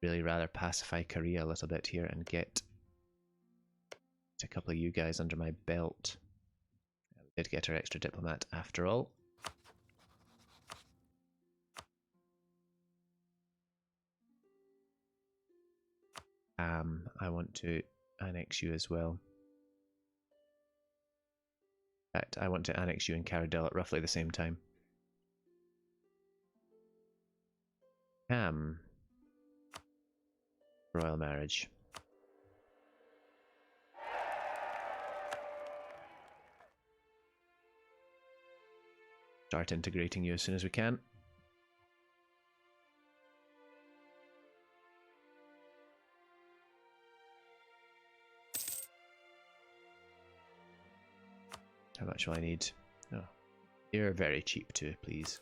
really rather pacify Korea a little bit here and get a couple of you guys under my belt. We did get our extra diplomat after all. I want to annex you as well. In fact, I want to annex you and Caradel at roughly the same time. Royal marriage. Start integrating you as soon as we can. How much will I need? Oh, you're very cheap too, please.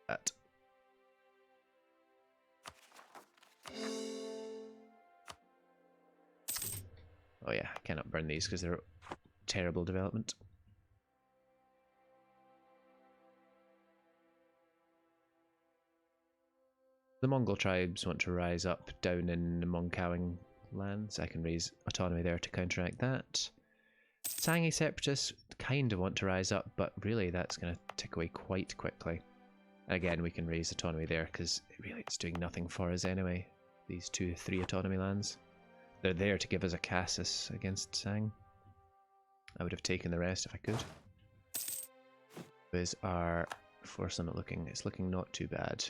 That. Oh yeah, I cannot burn these because they're terrible development. The Mongol tribes want to rise up down in the Mongkowing lands. I can raise autonomy there to counteract that. Sanghi separatists kind of want to rise up, but really that's going to tick away quite quickly. Again, we can raise autonomy there because really it's doing nothing for us anyway. These 2-3 autonomy lands. They're there to give us a Cassis against Sang. I would have taken the rest if I could. Is our force limit looking? It's looking not too bad.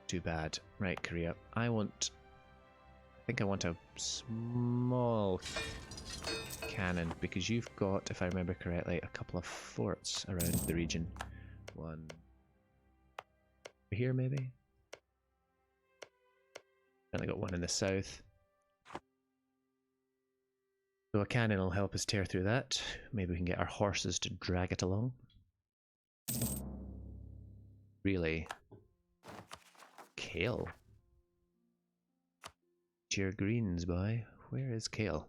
Too bad. Right, Korea. I think I want a small cannon because you've got, if I remember correctly, a couple of forts around the region. One here maybe? And I got one in the south. So a cannon will help us tear through that. Maybe we can get our horses to drag it along. Really? Kale? Cheer greens, boy. Where is Kale?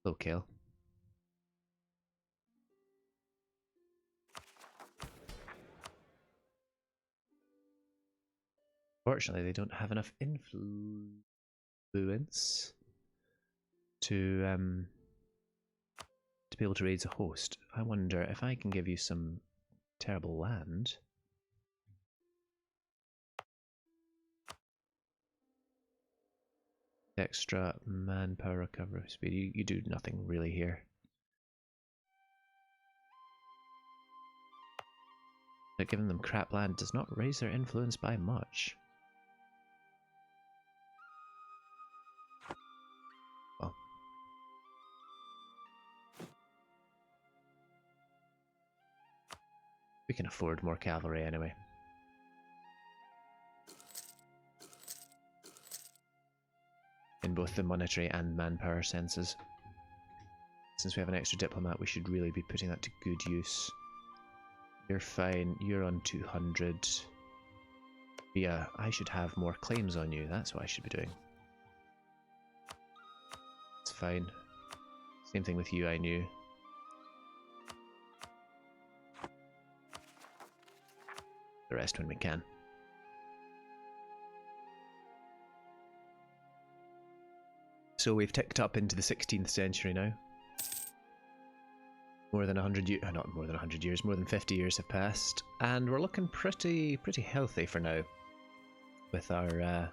Hello, Kale. Fortunately, they don't have enough influence to be able to raise a host. I wonder if I can give you some terrible land. Extra manpower recovery speed. You do nothing really here. But giving them crap land does not raise their influence by much. Well. We can afford more cavalry anyway. In both the monetary and manpower senses. Since we have an extra diplomat, we should really be putting that to good use. You're fine, you're on 200. Yeah, I should have more claims on you, that's what I should be doing. It's fine. Same thing with you, I knew. The rest when we can. So we've ticked up into the 16th century now. More than 100 years, not more than 100 years, more than 50 years have passed, and we're looking pretty healthy for now. With our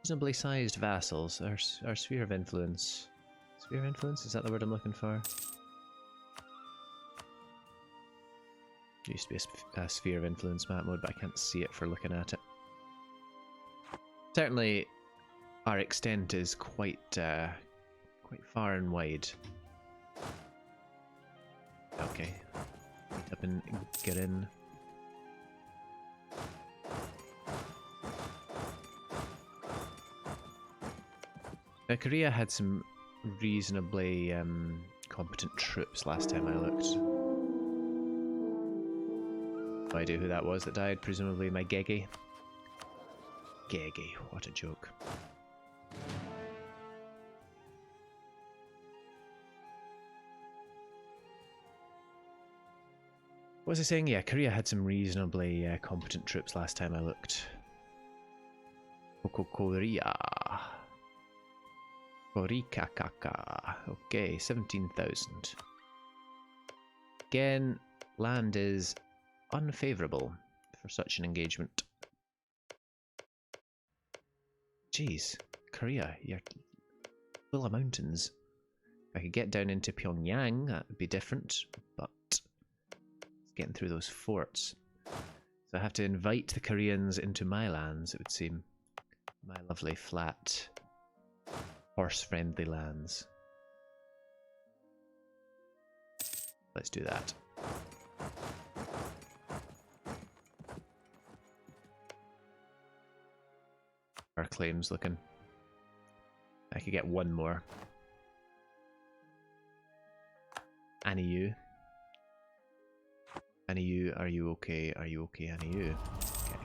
reasonably sized vassals, our sphere of influence. Sphere of influence, is that the word I'm looking for? It used to be a sphere of influence map mode, but I can't see it for looking at it. Certainly, our extent is quite far and wide. Okay, get up and get in. Now, Korea had some reasonably competent troops last time I looked. No idea who that was that died, presumably my Gege. Gege, what a joke. was I saying? Yeah, Korea had some reasonably competent troops last time I looked. Korea. Korikakaka. Okay, 17,000. Again, land is unfavourable for such an engagement. Jeez, Korea, you're full of mountains. If I could get down into Pyongyang, that would be different, but it's getting through those forts. So I have to invite the Koreans into my lands, it would seem. My lovely, flat, horse-friendly lands. Let's do that. Our claims looking. I could get one more. Annie, you. Annie, you, are you okay? Are you okay, Annie, you? Okay.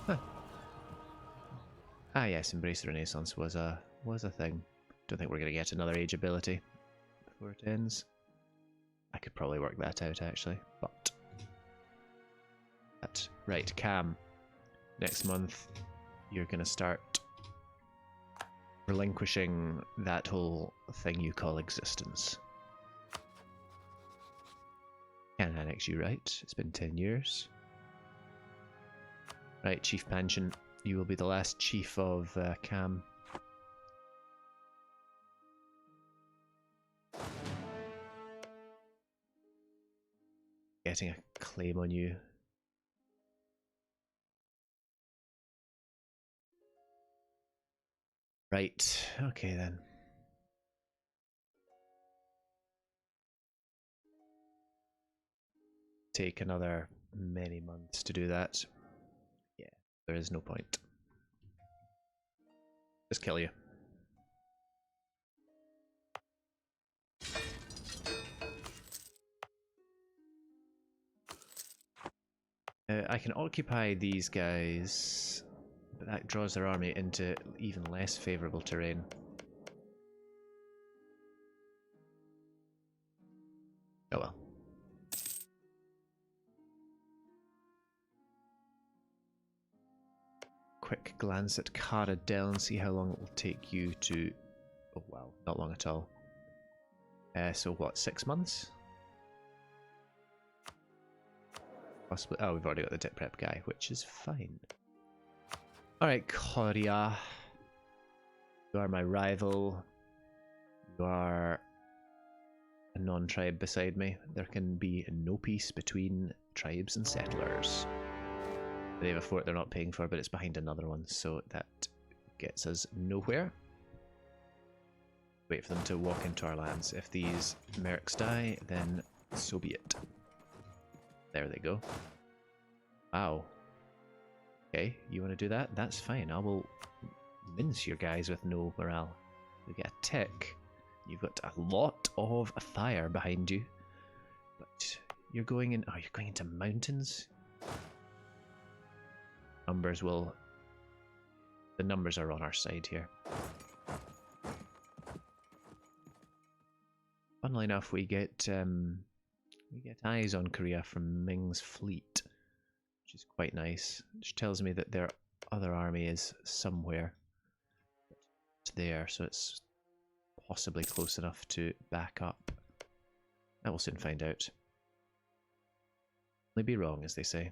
Huh. Ah yes, Embrace the Renaissance was a thing. Don't think we're gonna get another age ability before it ends. I could probably work that out actually, but right, Cam. Next month you're gonna start relinquishing that whole thing you call existence. Can't annex you, right? It's been 10 years. Right, Chief Pansion, you will be the last chief of Cam. Getting a claim on you. Right, okay then. Take another many months to do that. Yeah, there is no point. Just kill you. I can occupy these guys, but that draws their army into even less favourable terrain. Oh well. Quick glance at Cara Del and see how long it will take you to... Oh wow, not long at all. So what, 6 months? Possibly. Oh, we've already got the tip prep guy, which is fine. Alright, Korea. You are my rival. You are a non-tribe beside me. There can be no peace between tribes and settlers. They have a fort they're not paying for, but it's behind another one, so that gets us nowhere. Wait for them to walk into our lands. If these mercs die, then so be it. There they go. Wow. Okay, you want to do that? That's fine. I will mince your guys with no morale. You get a tick. You've got a lot of fire behind you. But you're going in... Oh, you're going into mountains? Numbers will... The numbers are on our side here. Funnily enough, we get eyes on Korea from Ming's fleet, which is quite nice. Which tells me that their other army is somewhere. It's there, so it's possibly close enough to back up. I will soon find out. Only be wrong, as they say.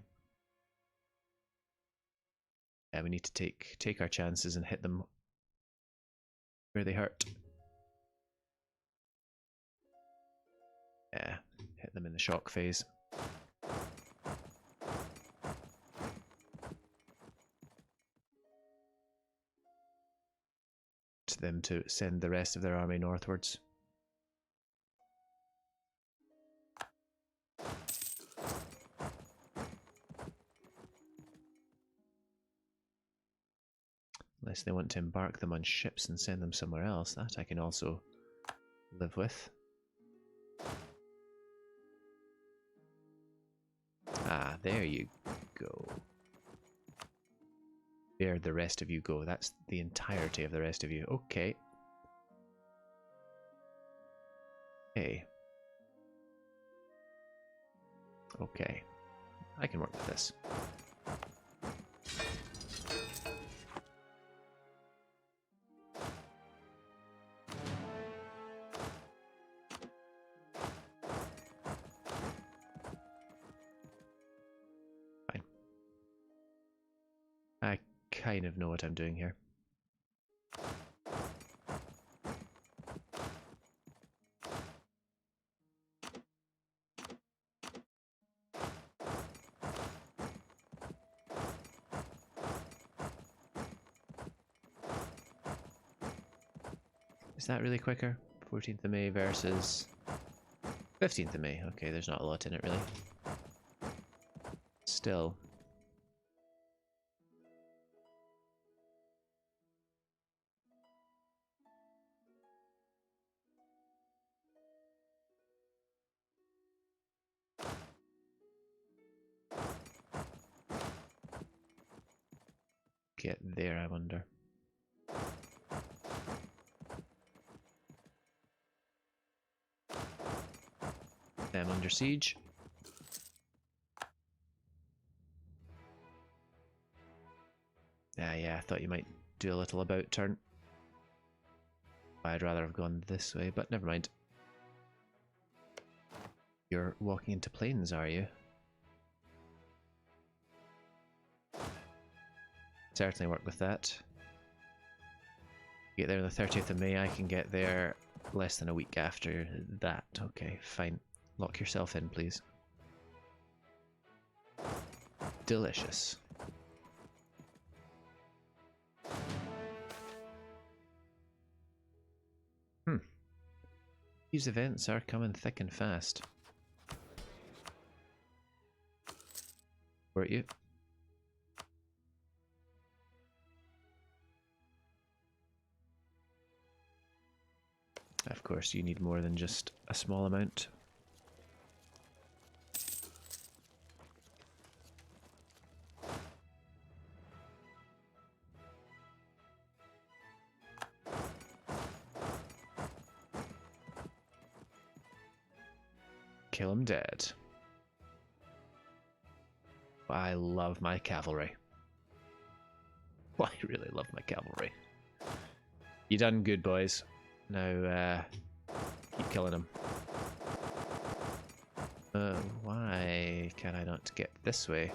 Yeah, we need to take our chances and hit them where they hurt. Yeah, hit them in the shock phase. To them to send the rest of their army northwards. Unless they want to embark them on ships and send them somewhere else, that I can also live with. Ah, there you go. There the rest of you go. That's the entirety of the rest of you. Okay. Okay. Okay, I can work with this. Fine. I kind of know what I'm doing here. Is that really quicker? 14th of May versus 15th of May. Okay, there's not a lot in it really. Still. Get there, I wonder. Them under siege. Yeah, I thought you might do a little about turn. I'd rather have gone this way, but never mind. You're walking into plains, are you? Certainly work with that. Get there on the 30th of May, I can get there less than a week after that. Okay, fine. Lock yourself in, please. Delicious. These events are coming thick and fast. Weren't you? Of course, you need more than just a small amount. Kill him dead. I love my cavalry. I really love my cavalry. You done good, boys. Now, keep killing them. Why can I not get this way?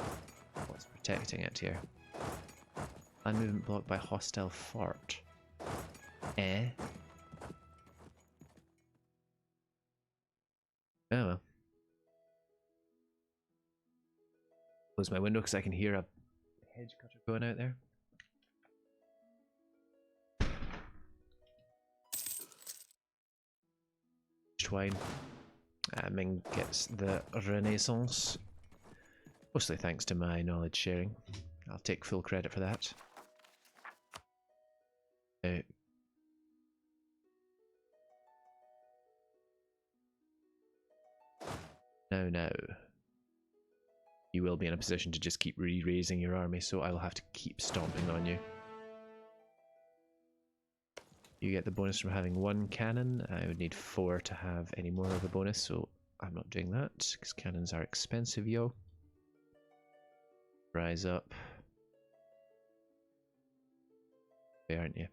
What's protecting it here? Land movement blocked by hostile fort. Eh? Oh well. Close my window because I can hear a hedge cutter going out there. Twine. Ming gets the Renaissance. Mostly thanks to my knowledge sharing. I'll take full credit for that. No. You will be in a position to just keep re-raising your army, so I will have to keep stomping on you. You get the bonus from having 1 cannon. I would need 4 to have any more of a bonus, so I'm not doing that, because cannons are expensive, yo. Rise up. Where aren't you?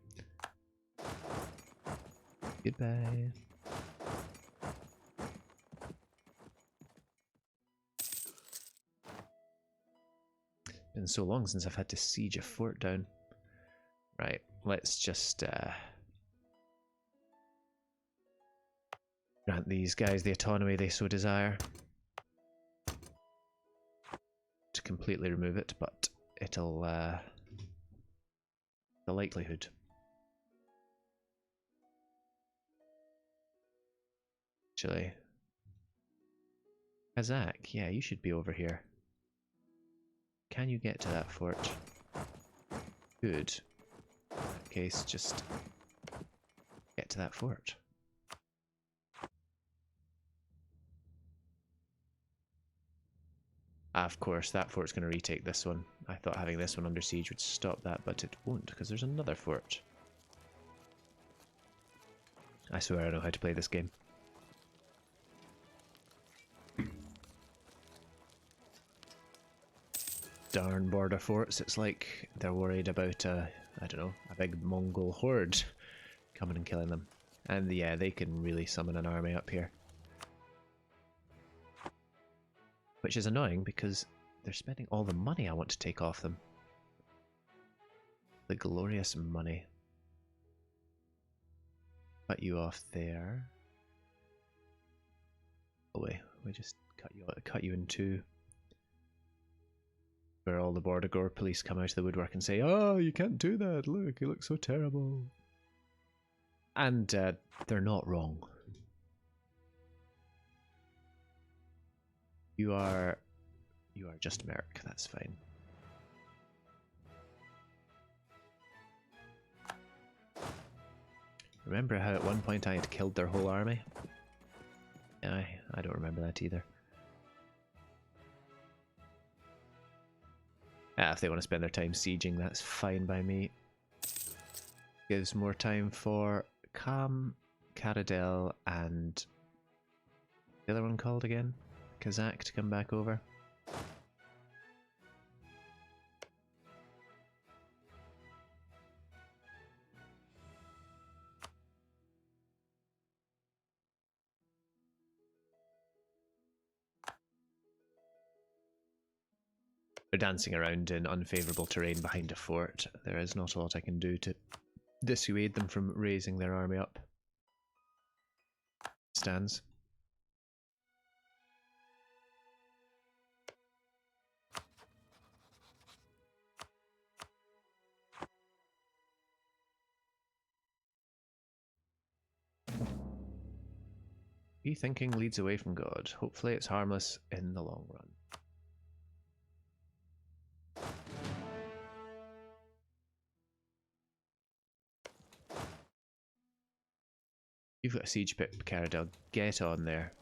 Goodbye. Been so long since I've had to siege a fort down. Right, let's just grant these guys the autonomy they so desire. To completely remove it, but it'll the likelihood. Actually, Kazakh, yeah, you should be over here. Can you get to that fort? Good. In that case, just get to that fort. Of course, that fort's going to retake this one. I thought having this one under siege would stop that, but it won't, because there's another fort. I swear I know how to play this game. darn border forts. It's like they're worried about I don't know, a big Mongol horde coming and killing them. And yeah, they can really summon an army up here. Which is annoying because they're spending all the money I want to take off them. The glorious money. Cut you off there. Oh wait, we just cut you in two. Where all the border guard police come out of the woodwork and say, "Oh, you can't do that, look, you look so terrible." And they're not wrong. You are just Merc, that's fine. Remember how at one point I had killed their whole army? I don't remember that either. If they want to spend their time sieging, that's fine by me. Gives more time for Kham, Caradel, and the other one called again? Kazakh to come back over. They're dancing around in unfavourable terrain behind a fort. There is not a lot I can do to dissuade them from raising their army up. Stands. Rethinking leads away from God. Hopefully it's harmless in the long run. You've got a siege pit, Caradel. Get on there.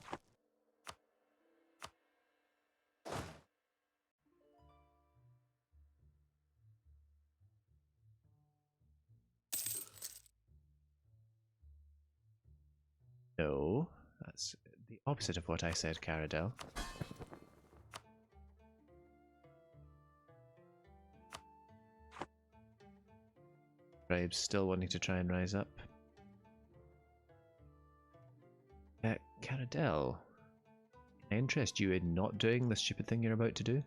No, that's the opposite of what I said, Caradel. Tribes still wanting to try and rise up. Caradel, can I interest you in not doing the stupid thing you're about to do?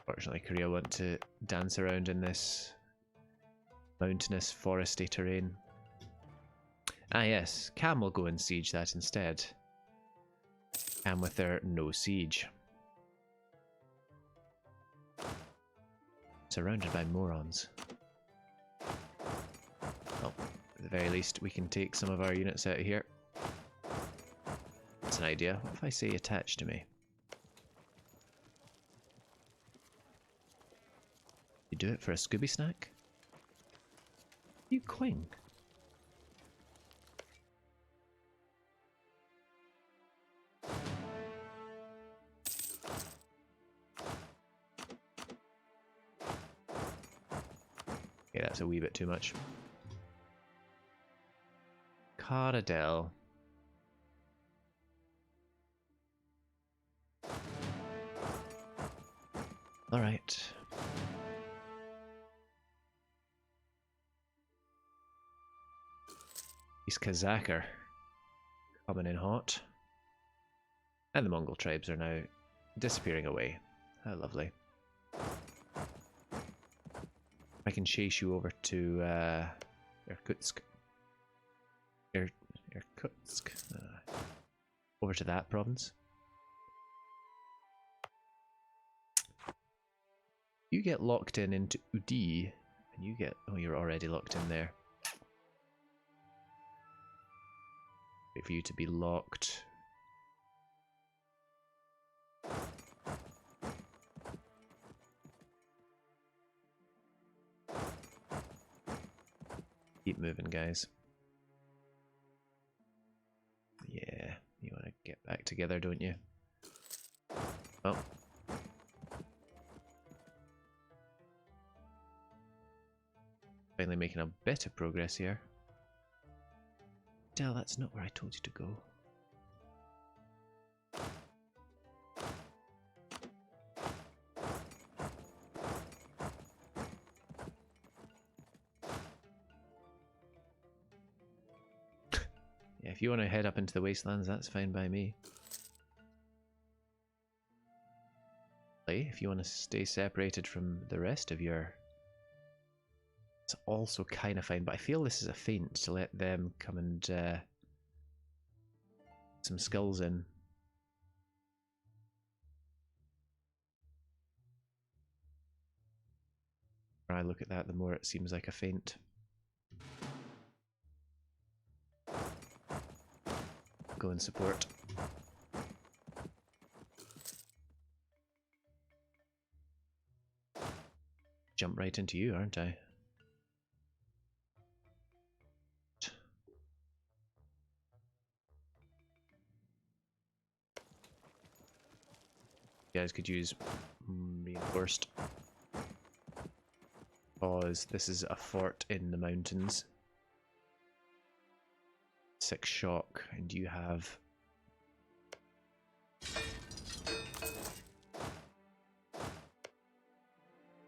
Fortunately, Korea want to dance around in this mountainous, foresty terrain. Ah yes, Cam will go and siege that instead. Cam with their no siege. Surrounded by morons. Well, at the very least, we can take some of our units out of here. That's an idea. What if I say attach to me? You do it for a Scooby snack? You quing. Yeah, that's a wee bit too much. Caradel. Alright. These Kazakh are coming in hot. And the Mongol tribes are now disappearing away. How lovely. I can chase you over to Irkutsk. Irkutsk. Over to that province. You get locked into Udi, and you get... Oh, you're already locked in there. Wait for you to be locked. Keep moving, guys. Yeah, you want to get back together, don't you? Oh. Finally making a bit of progress here. Still, that's not where I told you to go. Yeah, if you want to head up into the wastelands, that's fine by me. If you want to stay separated from the rest of your... It's also kind of fine, but I feel this is a feint to let them come and some skills in. The more I look at that, the more it seems like a feint. Go and support. Jump right into you, aren't I? You guys could use reinforced. Because this is a fort in the mountains. 6 shock, and you have...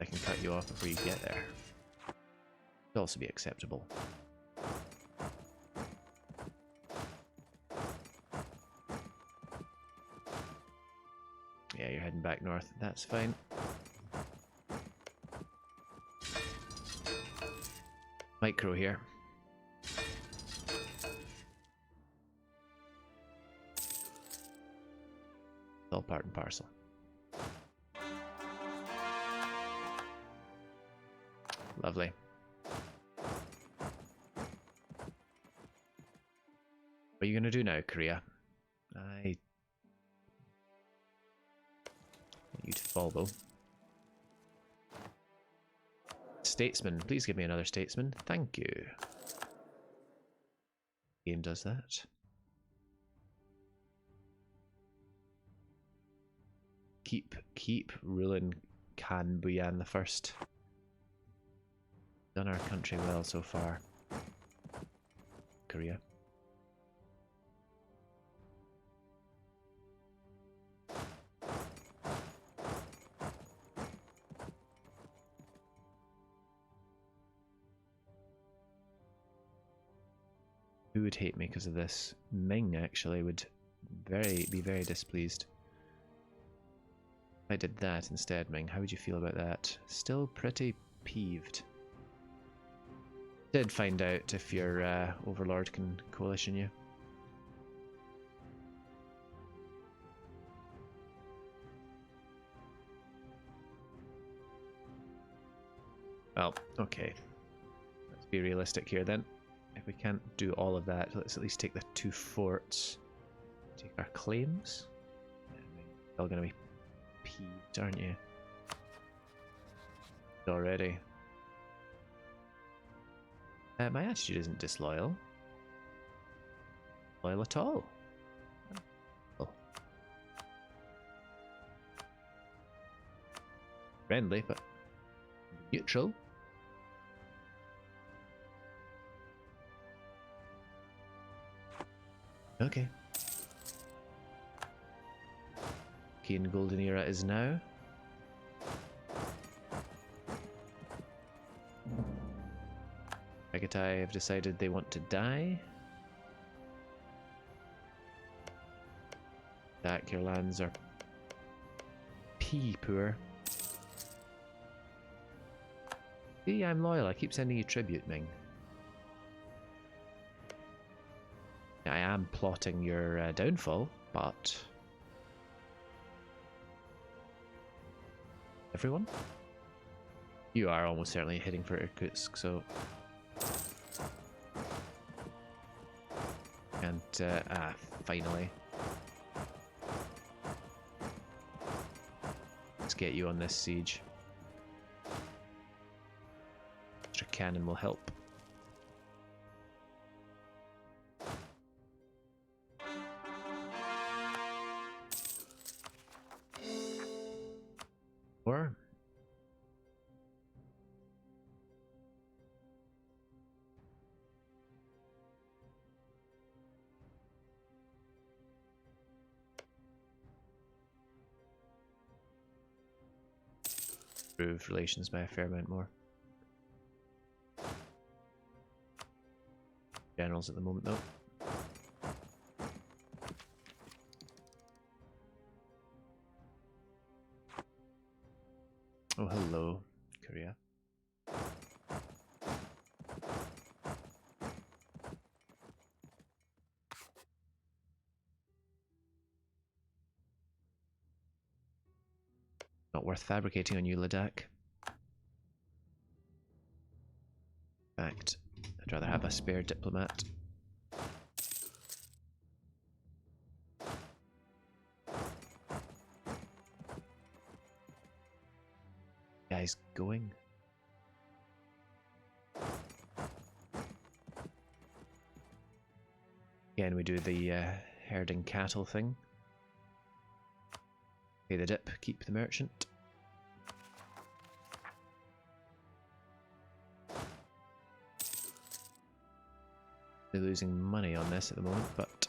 I can cut you off before you get there. Could also be acceptable. Yeah, you're heading back north. That's fine. Micro here. All part and parcel. Lovely. What are you going to do now, Korea? I want you to follow. Statesman. Please give me another statesman. Thank you. Game does that. Keep ruling Kan Buyan the First. Done our country well so far. Korea. Who would hate me because of this? Ming actually would be very displeased. If I did that instead, Ming, how would you feel about that? Still pretty peeved. Did find out if your overlord can coalition you. Well, okay. Let's be realistic here then. If we can't do all of that, let's at least take the 2 forts. Take our claims. Yeah, I mean, you're all going to be peeved, aren't you? Already. My attitude isn't disloyal. Loyal at all. Oh. Friendly, but neutral. Okay. Keen golden era is now. Baggiobertie have decided they want to die. Back, your lands are pea poor. See, I'm loyal. I keep sending you tribute, Ming. I am plotting your downfall, but... Everyone? You are almost certainly heading for Irkutsk, so... And, finally. Let's get you on this siege. Extra cannon will help. Or... improve relations by a fair amount more. Generals at the moment, though. Oh, hello, Korea. Not worth fabricating on you, Ladakh. In fact, I'd rather have a spare diplomat. Guy's going. Again, we do the herding cattle thing. Pay the dip, keep the merchant. They're losing money on this at the moment, but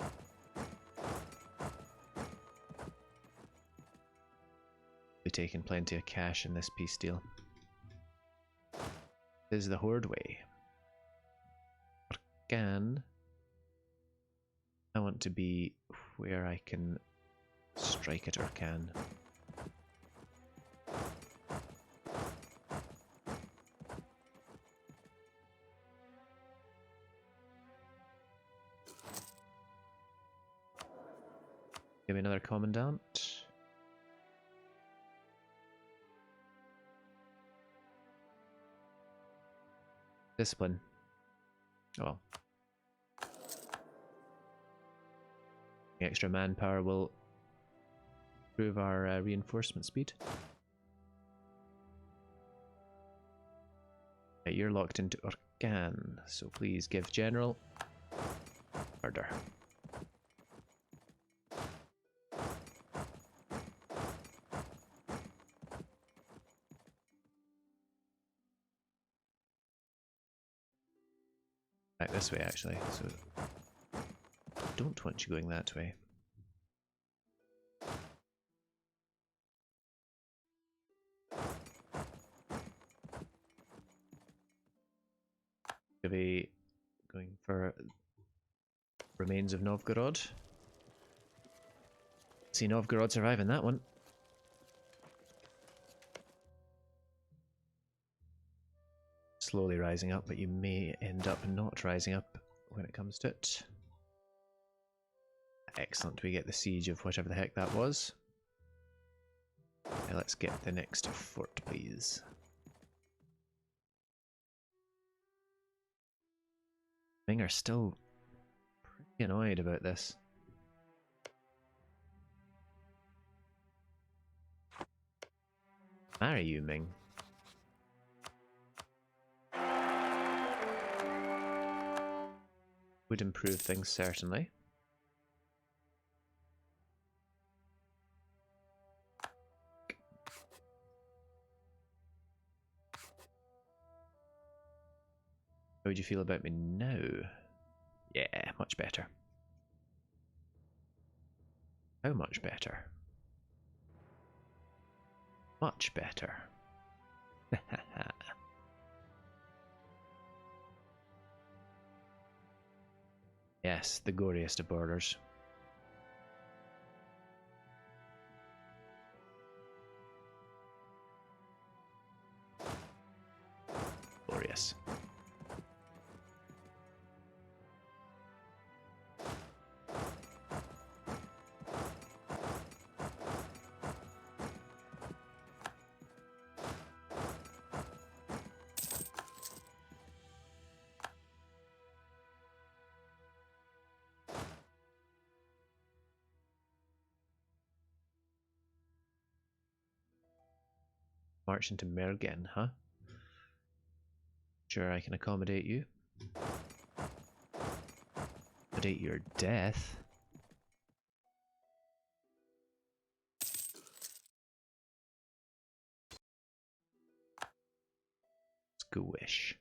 we're taking plenty of cash in this peace deal. This is the Horde way. Organ. I want to be where I can strike at Orkan. Give me another commandant. Discipline. Oh well. Extra manpower will improve our reinforcement speed. Right, you're locked into Orkan, so please give General order. Right, this way actually, so I don't want you going that way. Could be going for remains of Novgorod. See Novgorod surviving that one. Slowly rising up, but you may end up not rising up when it comes to it. Excellent, we get the siege of whatever the heck that was. Now let's get the next fort, please. Ming are still pretty annoyed about this. Marry you, Ming. Would improve things, certainly. How would you feel about me now? Yeah, much better. How much better? Much better. Yes, the goriest of borders. Glorious. March into Mergen, huh? Sure, I can accommodate you. Accommodate your death. Squish.